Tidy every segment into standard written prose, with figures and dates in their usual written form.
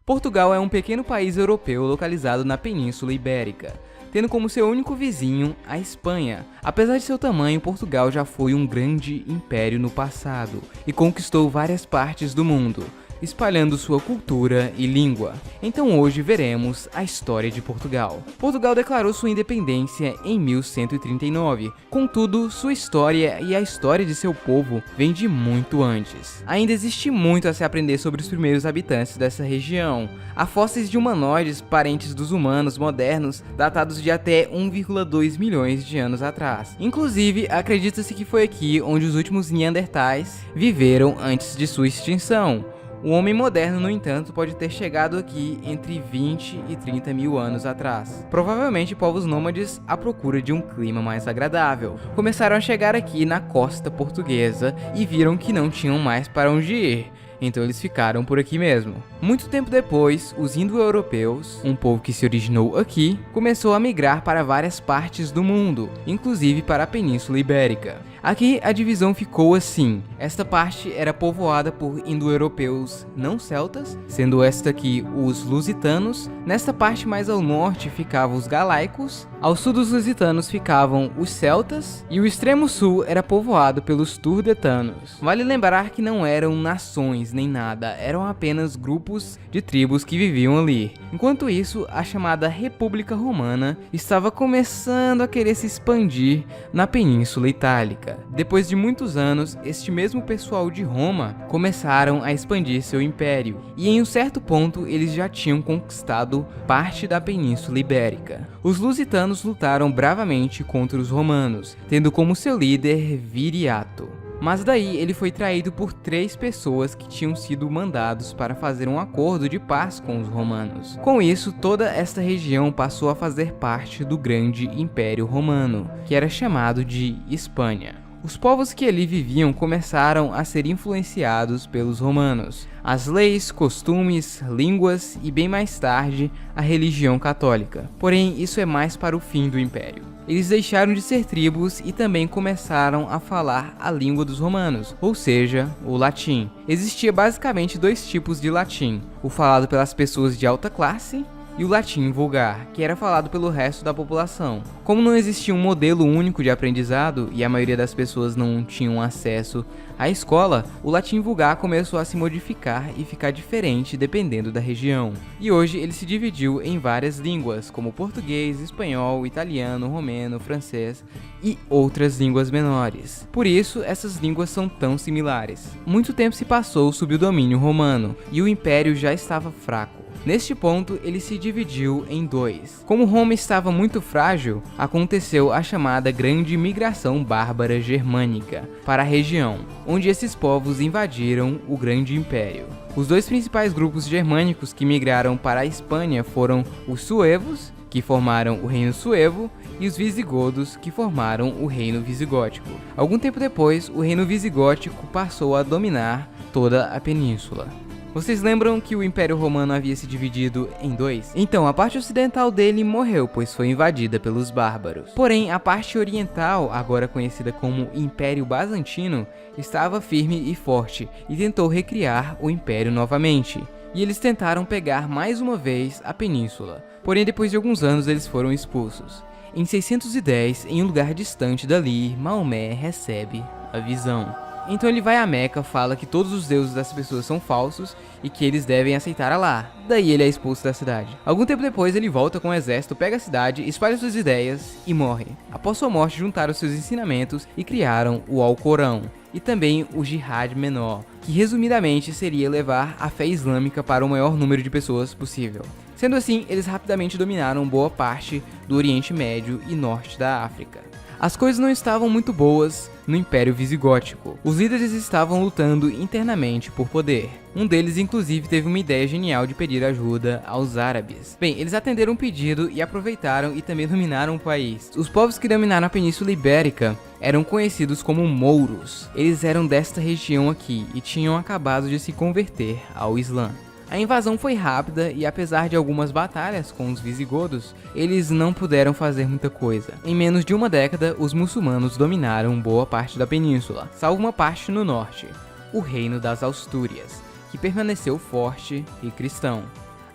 Portugal é um pequeno país europeu localizado na Península Ibérica, tendo como seu único vizinho a Espanha. Apesar de seu tamanho, Portugal já foi um grande império no passado e conquistou várias partes do mundo, espalhando sua cultura e língua. Então hoje veremos a história de Portugal. Portugal declarou sua independência em 1139, contudo, sua história e a história de seu povo vem de muito antes. Ainda existe muito a se aprender sobre os primeiros habitantes dessa região. Há fósseis de humanoides parentes dos humanos modernos, datados de até 1,2 milhões de anos atrás. Inclusive, acredita-se que foi aqui onde os últimos Neandertais viveram antes de sua extinção. O homem moderno, no entanto, pode ter chegado aqui entre 20 e 30 mil anos atrás. Provavelmente povos nômades à procura de um clima mais agradável. Começaram a chegar aqui na costa portuguesa e viram que não tinham mais para onde ir. Então eles ficaram por aqui mesmo. Muito tempo depois, os indo-europeus, um povo que se originou aqui, começou a migrar para várias partes do mundo, inclusive para a Península Ibérica. Aqui a divisão ficou assim: esta parte era povoada por indo-europeus não celtas, sendo esta aqui os lusitanos. Nesta parte mais ao norte ficavam os galaicos, ao sul dos lusitanos ficavam os celtas, e o extremo sul era povoado pelos turdetanos. Vale lembrar que não eram nações nem nada, eram apenas grupos de tribos que viviam ali. Enquanto isso, a chamada República Romana estava começando a querer se expandir na Península Itálica. Depois de muitos anos, este mesmo pessoal de Roma começaram a expandir seu império, e em um certo ponto eles já tinham conquistado parte da Península Ibérica. Os lusitanos lutaram bravamente contra os romanos, tendo como seu líder Viriato. Mas daí ele foi traído por 3 pessoas que tinham sido mandados para fazer um acordo de paz com os romanos. Com isso, toda esta região passou a fazer parte do grande Império Romano, que era chamado de Espanha. Os povos que ali viviam começaram a ser influenciados pelos romanos. As leis, costumes, línguas e bem mais tarde a religião católica. Porém, isso é mais para o fim do império. Eles deixaram de ser tribos e também começaram a falar a língua dos romanos, ou seja, o latim. Existia basicamente 2 tipos de latim: o falado pelas pessoas de alta classe e o latim vulgar, que era falado pelo resto da população. Como não existia um modelo único de aprendizado e a maioria das pessoas não tinham acesso à escola, o latim vulgar começou a se modificar e ficar diferente dependendo da região. E hoje ele se dividiu em várias línguas, como português, espanhol, italiano, romeno, francês e outras línguas menores. Por isso, essas línguas são tão similares. Muito tempo se passou sob o domínio romano e o império já estava fraco. Neste ponto, ele se dividiu em 2. Como Roma estava muito frágil, aconteceu a chamada Grande Migração Bárbara Germânica para a região, onde esses povos invadiram o Grande Império. Os 2 principais grupos germânicos que migraram para a Espanha foram os suevos, que formaram o Reino Suevo, e os visigodos, que formaram o Reino Visigótico. Algum tempo depois, o Reino Visigótico passou a dominar toda a península. Vocês lembram que o Império Romano havia se dividido em 2? Então, a parte ocidental dele morreu, pois foi invadida pelos bárbaros. Porém, a parte oriental, agora conhecida como Império Bizantino, estava firme e forte e tentou recriar o Império novamente. E eles tentaram pegar mais uma vez a península. Porém, depois de alguns anos, eles foram expulsos. Em 610, em um lugar distante dali, Maomé recebe a visão. Então ele vai a Meca, fala que todos os deuses das pessoas são falsos e que eles devem aceitar Alá. Daí ele é expulso da cidade. Algum tempo depois ele volta com o exército, pega a cidade, espalha suas ideias e morre. Após sua morte juntaram seus ensinamentos e criaram o Alcorão e também o Jihad Menor, que resumidamente seria levar a fé islâmica para o maior número de pessoas possível. Sendo assim, eles rapidamente dominaram boa parte do Oriente Médio e Norte da África. As coisas não estavam muito boas no Império Visigótico. Os líderes estavam lutando internamente por poder. Um deles, inclusive, teve uma ideia genial de pedir ajuda aos árabes. Bem, eles atenderam o pedido e aproveitaram e também dominaram o país. Os povos que dominaram a Península Ibérica eram conhecidos como mouros. Eles eram desta região aqui e tinham acabado de se converter ao Islã. A invasão foi rápida e, apesar de algumas batalhas com os visigodos, eles não puderam fazer muita coisa. Em menos de uma década, os muçulmanos dominaram boa parte da península, salvo uma parte no norte, o Reino das Astúrias, que permaneceu forte e cristão.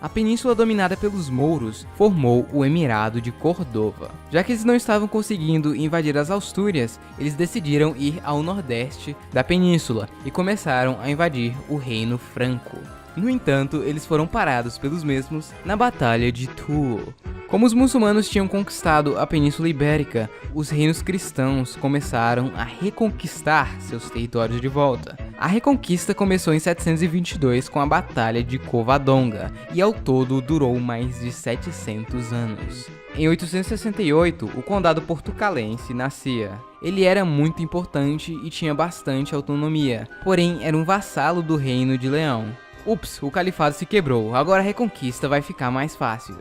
a península dominada pelos mouros formou o Emirado de Córdoba. Já que eles não estavam conseguindo invadir as Astúrias, eles decidiram ir ao nordeste da península e começaram a invadir o Reino Franco. No entanto, eles foram parados pelos mesmos na Batalha de Toul. Como os muçulmanos tinham conquistado a Península Ibérica, os reinos cristãos começaram a reconquistar seus territórios de volta. A reconquista começou em 722 com a Batalha de Covadonga e ao todo durou mais de 700 anos. Em 868, o Condado Portucalense nascia. Ele era muito importante e tinha bastante autonomia, porém era um vassalo do Reino de Leão. Ups, o califado se quebrou, agora a reconquista vai ficar mais fácil.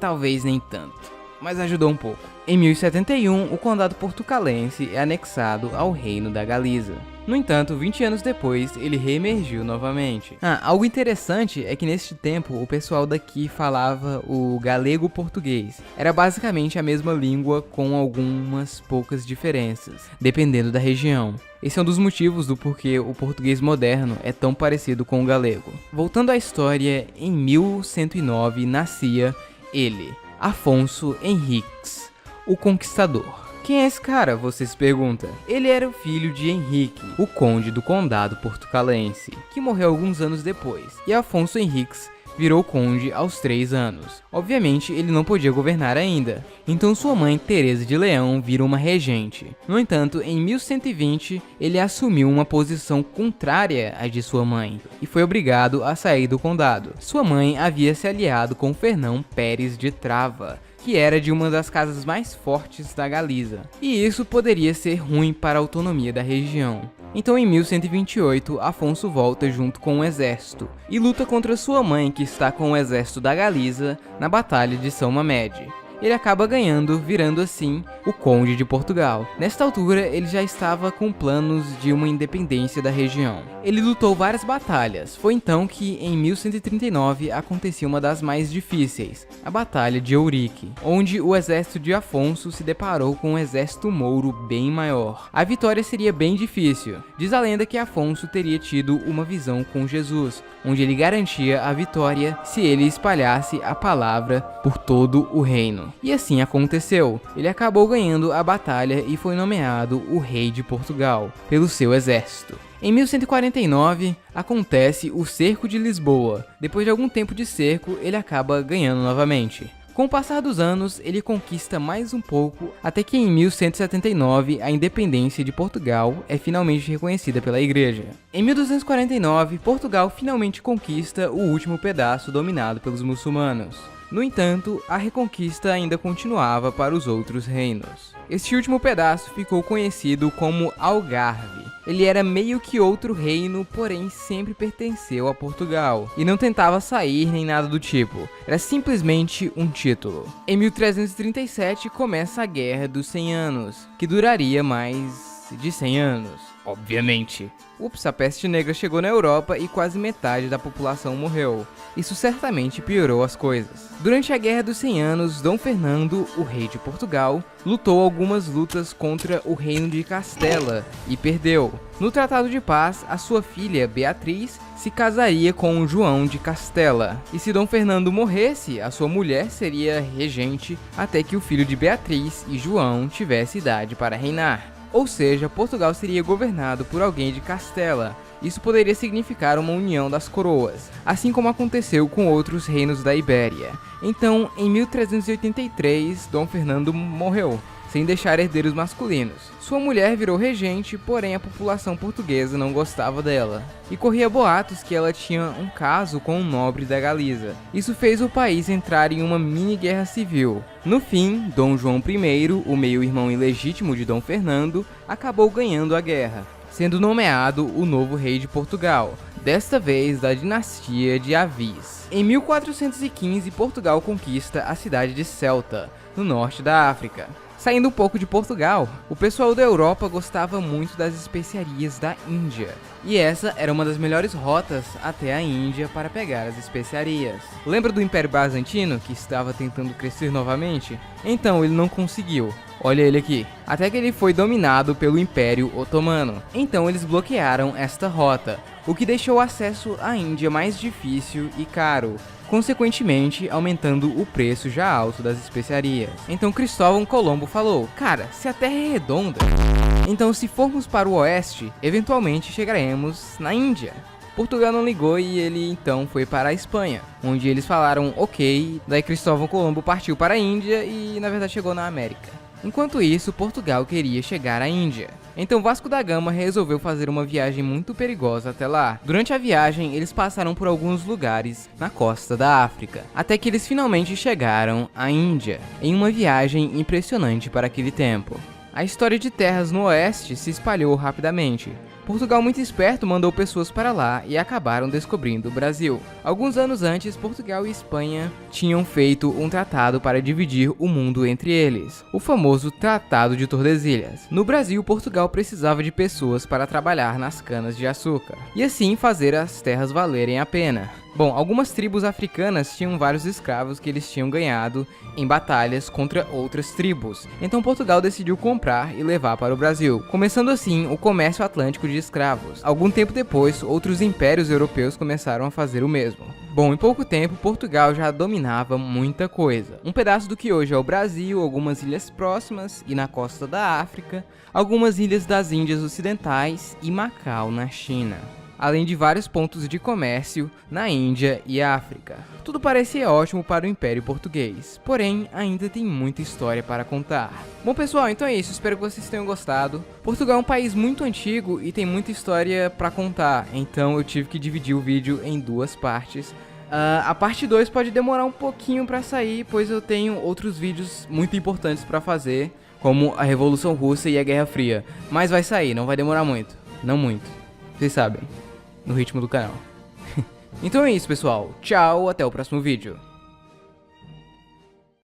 Talvez nem tanto, mas ajudou um pouco. Em 1071, o condado portucalense é anexado ao reino da Galiza. No entanto, 20 anos depois, ele reemergiu novamente. Algo interessante é que neste tempo, o pessoal daqui falava o galego-português. Era basicamente a mesma língua com algumas poucas diferenças, dependendo da região. Esse é um dos motivos do porquê o português moderno é tão parecido com o galego. Voltando à história, em 1109 nascia ele, Afonso Henriques, o Conquistador. Quem é esse cara, você se pergunta? Ele era o filho de Henrique, o conde do condado portucalense, que morreu alguns anos depois, e Afonso Henriques virou conde aos 3 anos. Obviamente, ele não podia governar ainda, então sua mãe, Teresa de Leão, vira uma regente. No entanto, em 1120, ele assumiu uma posição contrária à de sua mãe, e foi obrigado a sair do condado. Sua mãe havia se aliado com Fernão Pérez de Trava, que era de uma das casas mais fortes da Galiza, e isso poderia ser ruim para a autonomia da região. Então em 1128, Afonso volta junto com o exército, e luta contra sua mãe que está com o exército da Galiza na Batalha de São Mamede. Ele acaba ganhando, virando assim o Conde de Portugal. Nesta altura, ele já estava com planos de uma independência da região. Ele lutou várias batalhas. Foi então que, em 1139, acontecia uma das mais difíceis, a Batalha de Ourique, onde o exército de Afonso se deparou com um exército mouro bem maior. A vitória seria bem difícil. Diz a lenda que Afonso teria tido uma visão com Jesus, onde ele garantia a vitória se ele espalhasse a palavra por todo o reino. E assim aconteceu. Ele acabou ganhando a batalha e foi nomeado o rei de Portugal pelo seu exército. Em 1149, acontece o Cerco de Lisboa. Depois de algum tempo de cerco, ele acaba ganhando novamente. Com o passar dos anos, ele conquista mais um pouco, até que em 1179 a independência de Portugal é finalmente reconhecida pela igreja. Em 1249, Portugal finalmente conquista o último pedaço dominado pelos muçulmanos. No entanto, a reconquista ainda continuava para os outros reinos. Este último pedaço ficou conhecido como Algarve. Ele era meio que outro reino, porém sempre pertenceu a Portugal, e não tentava sair nem nada do tipo, era simplesmente um título. Em 1337 começa a Guerra dos 100 Anos, que duraria mais de 100 anos, obviamente. A peste negra chegou na Europa e quase metade da população morreu. Isso certamente piorou as coisas. Durante a Guerra dos 100 Anos, Dom Fernando, o rei de Portugal, lutou algumas lutas contra o reino de Castela e perdeu. No Tratado de Paz, a sua filha, Beatriz, se casaria com o João de Castela. E se Dom Fernando morresse, a sua mulher seria regente até que o filho de Beatriz e João tivesse idade para reinar. Ou seja, Portugal seria governado por alguém de Castela. Isso poderia significar uma união das coroas, assim como aconteceu com outros reinos da Ibéria. Então, em 1383, Dom Fernando morreu, sem deixar herdeiros masculinos. Sua mulher virou regente, porém a população portuguesa não gostava dela, e corria boatos que ela tinha um caso com um nobre da Galiza. Isso fez o país entrar em uma mini guerra civil. No fim, Dom João I, o meio-irmão ilegítimo de Dom Fernando, acabou ganhando a guerra, sendo nomeado o novo rei de Portugal, desta vez da dinastia de Avis. Em 1415, Portugal conquista a cidade de Ceuta, no norte da África. Saindo um pouco de Portugal, o pessoal da Europa gostava muito das especiarias da Índia. E essa era uma das melhores rotas até a Índia para pegar as especiarias. Lembra do Império Bizantino, que estava tentando crescer novamente? Então ele não conseguiu. Olha ele aqui. Até que ele foi dominado pelo Império Otomano. Então eles bloquearam esta rota, o que deixou o acesso à Índia mais difícil e caro, consequentemente aumentando o preço já alto das especiarias. Então Cristóvão Colombo falou: cara, se a Terra é redonda, então se formos para o oeste, eventualmente chegaremos na Índia. Portugal não ligou e ele então foi para a Espanha, onde eles falaram ok, daí Cristóvão Colombo partiu para a Índia e na verdade chegou na América. Enquanto isso, Portugal queria chegar à Índia. Então Vasco da Gama resolveu fazer uma viagem muito perigosa até lá. Durante a viagem, eles passaram por alguns lugares na costa da África, até que eles finalmente chegaram à Índia, em uma viagem impressionante para aquele tempo. A história de terras no oeste se espalhou rapidamente. Portugal, muito esperto, mandou pessoas para lá e acabaram descobrindo o Brasil. Alguns anos antes, Portugal e Espanha tinham feito um tratado para dividir o mundo entre eles, o famoso Tratado de Tordesilhas. No Brasil, Portugal precisava de pessoas para trabalhar nas canas de açúcar, e assim fazer as terras valerem a pena. Bom, algumas tribos africanas tinham vários escravos que eles tinham ganhado em batalhas contra outras tribos. Então Portugal decidiu comprar e levar para o Brasil, começando assim o comércio atlântico de escravos. Algum tempo depois, outros impérios europeus começaram a fazer o mesmo. Bom, em pouco tempo, Portugal já dominava muita coisa. Um pedaço do que hoje é o Brasil, algumas ilhas próximas e na costa da África, algumas ilhas das Índias Ocidentais e Macau na China, além de vários pontos de comércio na Índia e África. Tudo parecia ótimo para o Império Português, porém ainda tem muita história para contar. Bom pessoal, então é isso, espero que vocês tenham gostado. Portugal é um país muito antigo e tem muita história para contar, então eu tive que dividir o vídeo em duas partes. A parte 2 pode demorar um pouquinho para sair, pois eu tenho outros vídeos muito importantes para fazer, como a Revolução Russa e a Guerra Fria, mas vai sair, não vai demorar muito, não muito, vocês sabem, no ritmo do canal. Então é isso pessoal, tchau, até o próximo vídeo.